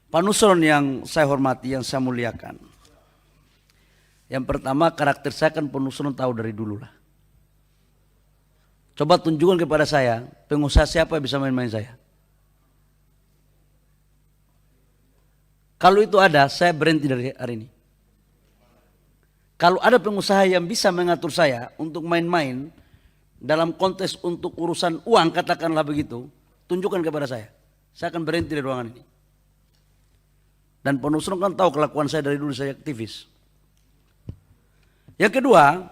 Pak Nusron yang saya hormati, yang saya muliakan. Yang pertama, karakter saya kan Pak Nusron tahu dari dulu lah. Coba tunjukkan kepada saya, pengusaha siapa yang bisa main-main saya. Kalau itu ada, saya berhenti dari hari ini. Kalau ada pengusaha yang bisa mengatur saya untuk main-main dalam konteks untuk urusan uang, katakanlah begitu, tunjukkan kepada saya. Saya akan berhenti dari ruangan ini. Dan Pak Nusron kan tahu kelakuan saya dari dulu, saya aktivis. Yang kedua,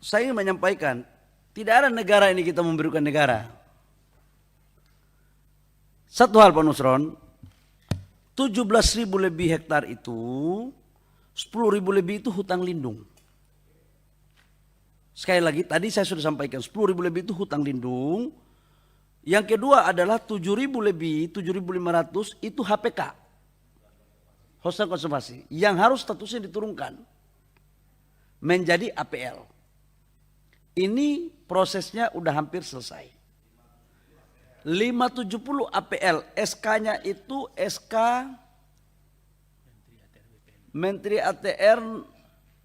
saya ingin menyampaikan, tidak ada negara ini kita memberikan negara. Satu hal Pak Nusron, 17.000 lebih hektar itu, 10.000 lebih itu hutang lindung. Sekali lagi, tadi saya sudah sampaikan, 10.000 lebih itu hutang lindung. Yang kedua adalah 7.000 lebih, 7.500 itu HPK. Hutan konservasi, yang harus statusnya diturunkan menjadi APL. Ini prosesnya udah hampir selesai. 570 APL, SK-nya itu SK Menteri ATR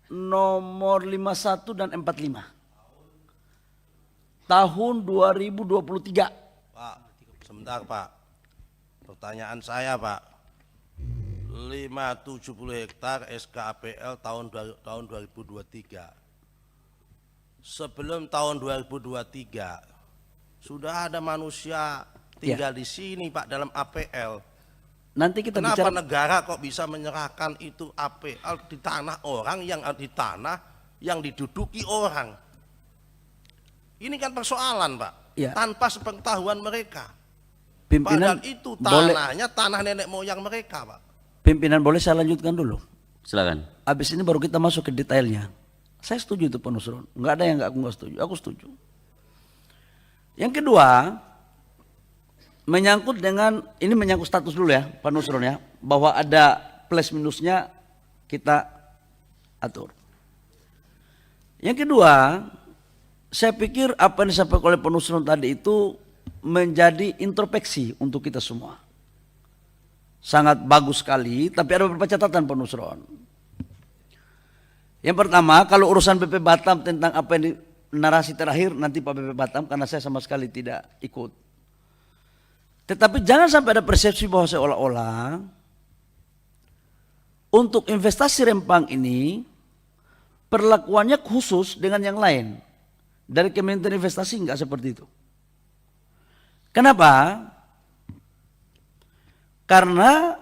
nomor 51 dan 45. Tahun 2023. Pak, sebentar Pak. Pertanyaan saya Pak. 570 hektar SKAPL tahun 2023. Sebelum tahun 2023 sudah ada manusia tinggal di sini Pak dalam APL. Nanti kita Kenapa bicara negara kok bisa menyerahkan itu APL di tanah orang yang di tanah yang diduduki orang? Ini kan persoalan Pak. Ya. Tanpa sepengetahuan mereka. pimpinan. Padahal itu Boleh, tanahnya tanah nenek moyang mereka Pak. pimpinan boleh saya lanjutkan dulu. Silakan. Habis ini baru kita masuk ke detailnya. Saya setuju itu Pak Nusron. Enggak ada yang enggak setuju. Aku setuju. Yang kedua, menyangkut dengan, ini menyangkut status dulu ya Pak Nusron ya, bahwa ada plus minusnya kita atur. Yang kedua, saya pikir apa yang disampaikan oleh Pak Nusron tadi itu menjadi introspeksi untuk kita semua. Sangat bagus sekali, tapi ada beberapa catatan Pak Nusron. Yang pertama, kalau urusan BP Batam tentang apa yang di narasi terakhir nanti Pak BP Batam, karena saya sama sekali tidak ikut. Tetapi jangan sampai ada persepsi bahwa seolah-olah untuk investasi Rempang ini perlakuannya khusus dengan yang lain. Dari Kementerian Investasi enggak seperti itu. Kenapa? Karena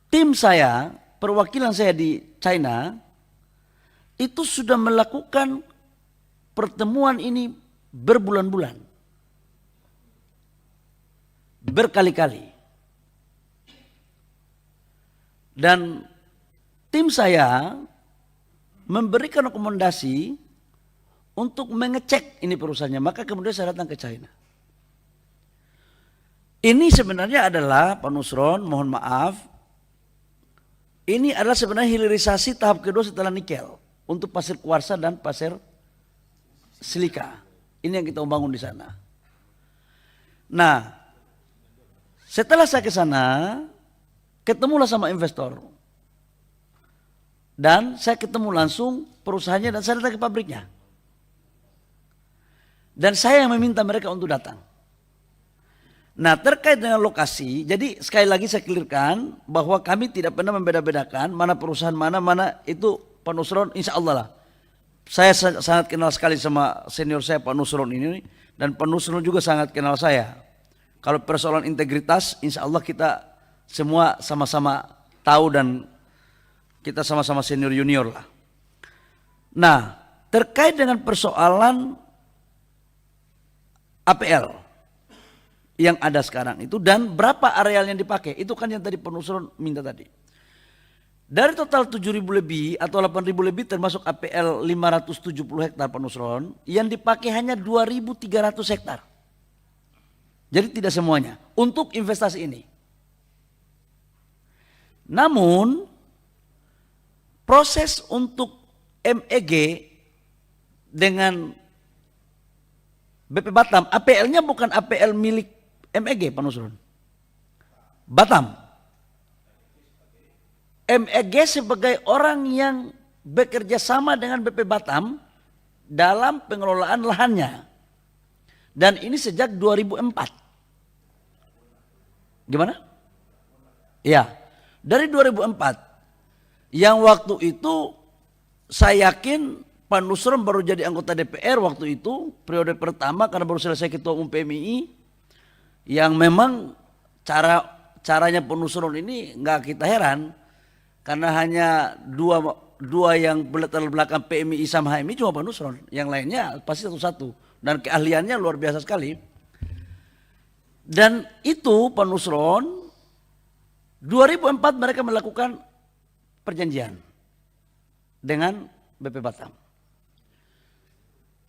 tim saya, perwakilan saya di China itu sudah melakukan pertemuan ini berbulan-bulan, berkali-kali, dan tim saya memberikan rekomendasi untuk mengecek ini perusahaannya. Maka kemudian saya datang ke China. Ini sebenarnya adalah Pak Nusron, mohon maaf, ini adalah sebenarnya hilirisasi tahap kedua setelah nikel untuk pasir kuarsa dan pasir silika. Ini yang kita membangun di sana. Nah, setelah saya ke sana, ketemulah sama investor. Dan saya ketemu langsung perusahaannya dan saya datang ke pabriknya. Dan saya yang meminta mereka untuk datang. Nah, terkait dengan lokasi, jadi sekali lagi saya clearkan bahwa kami tidak pernah membeda-bedakan mana perusahaan mana itu Pak Nusron, insya Allah lah. Saya sangat kenal sekali sama senior saya Pak Nusron ini, dan Pak Nusron juga sangat kenal saya. Kalau persoalan integritas, insya Allah kita semua sama-sama tahu dan kita sama-sama senior junior lah. Nah, terkait dengan persoalan APL yang ada sekarang itu dan berapa areal yang dipakai, itu kan yang tadi Pak Nusron minta tadi. Dari total 7.000 lebih atau 8.000 lebih termasuk APL 570 hektar Pak Nusron, yang dipakai hanya 2.300 hektar. Jadi tidak semuanya untuk investasi ini. Namun proses untuk MEG dengan BP Batam, APL-nya bukan APL milik MEG Pak Nusron. Batam. MEG sebagai orang yang bekerja sama dengan BP Batam dalam pengelolaan lahannya. Dan ini sejak 2004. Gimana? Ya, dari 2004. Yang waktu itu saya yakin Pak Nusron baru jadi anggota DPR waktu itu, periode pertama karena baru selesai ketua umum PMII, yang memang caranya Pak Nusron ini nggak kita heran, karena hanya dua yang berlatar belakang PMII sama HMI cuma Pak Nusron, yang lainnya pasti satu-satu dan keahliannya luar biasa sekali. Dan itu Pak Nusron 2004 mereka melakukan perjanjian dengan BP Batam.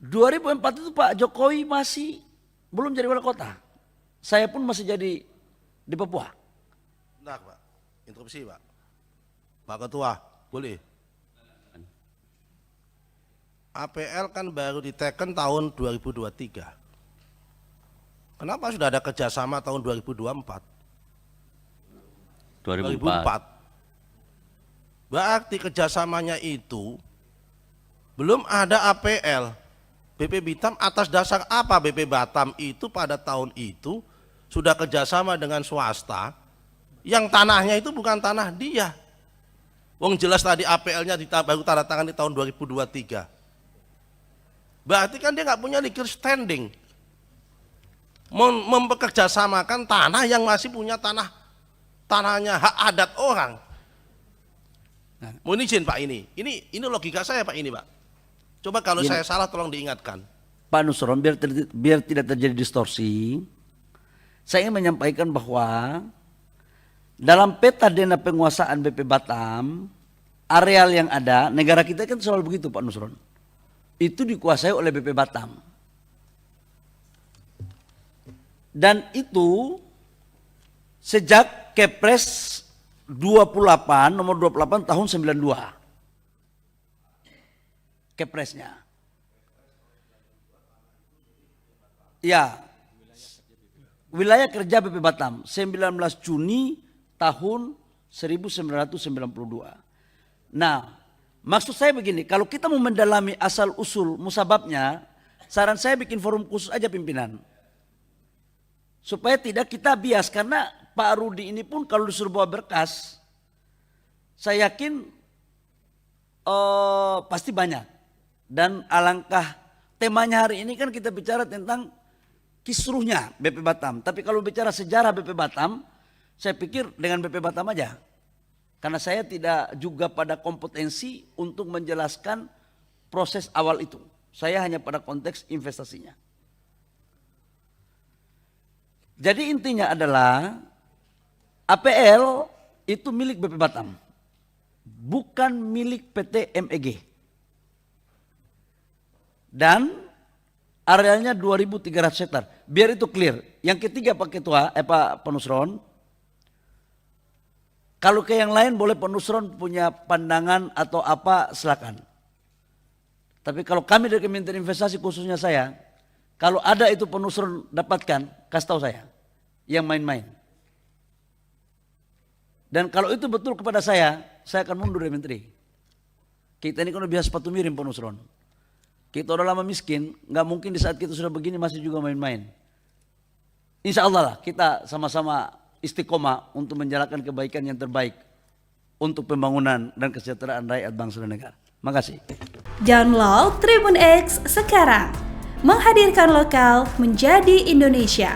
2004 itu Pak Jokowi masih belum jadi wali kota. Saya pun masih jadi di Papua. Bentar Pak, interupsi Pak. Pak Ketua, boleh? APL kan baru diteken tahun 2023. Kenapa sudah ada kerjasama tahun 2024? 2004. Berarti kerjasamanya itu belum ada APL. BP Batam atas dasar apa BP Batam itu pada tahun itu sudah kerjasama dengan swasta yang tanahnya itu bukan tanah dia. Wong jelas tadi APL-nya baru tanda tangan di tahun 2023. Berarti kan dia nggak punya legal standing mempekerjasamakan tanah yang masih punya tanahnya hak adat orang. Mohon izin Pak, ini logika saya Pak ini Pak. Coba kalau saya salah tolong diingatkan. Pak Nusron, biar tidak terjadi distorsi, saya ingin menyampaikan bahwa dalam peta dana penguasaan BP Batam, areal yang ada, negara kita kan selalu begitu Pak Nusron, itu dikuasai oleh BP Batam. Dan itu sejak Kepres 28, nomor 28 tahun 92. Kepresnya. Ya. Wilayah kerja BP Batam 19 Juni tahun 1992. Nah, maksud saya begini, kalau kita mau mendalami asal usul musababnya, saran saya bikin forum khusus aja pimpinan. Supaya tidak kita bias, karena Pak Rudi ini pun kalau disuruh bawa berkas, saya yakin pasti banyak. Dan alangkah temanya hari ini kan kita bicara tentang kisruhnya BP Batam. Tapi kalau bicara sejarah BP Batam, saya pikir dengan BP Batam aja. Karena saya tidak juga pada kompetensi untuk menjelaskan proses awal itu. Saya hanya pada konteks investasinya. Jadi intinya adalah APL itu milik BP Batam. Bukan milik PT MEG. Dan arealnya 2.300 hektar. Biar itu clear. Yang ketiga Pak Ketua, Pak Nusron, kalau ke yang lain boleh Pak Nusron punya pandangan atau apa silakan. Tapi kalau kami dari Kementerian Investasi khususnya saya, kalau ada itu Pak Nusron dapatkan, kasih tahu saya. Yang main-main. Dan kalau itu betul kepada saya akan mundur dari menteri. Kita ini kan udah biasa sepatu miring Pak Nusron. Kita udah lama miskin, nggak mungkin di saat kita sudah begini masih juga main-main. Insya Allah lah kita sama-sama istiqomah untuk menjalankan kebaikan yang terbaik untuk pembangunan dan kesejahteraan rakyat bangsa dan negara. Makasih. Download Tribun X sekarang, menghadirkan lokal menjadi Indonesia.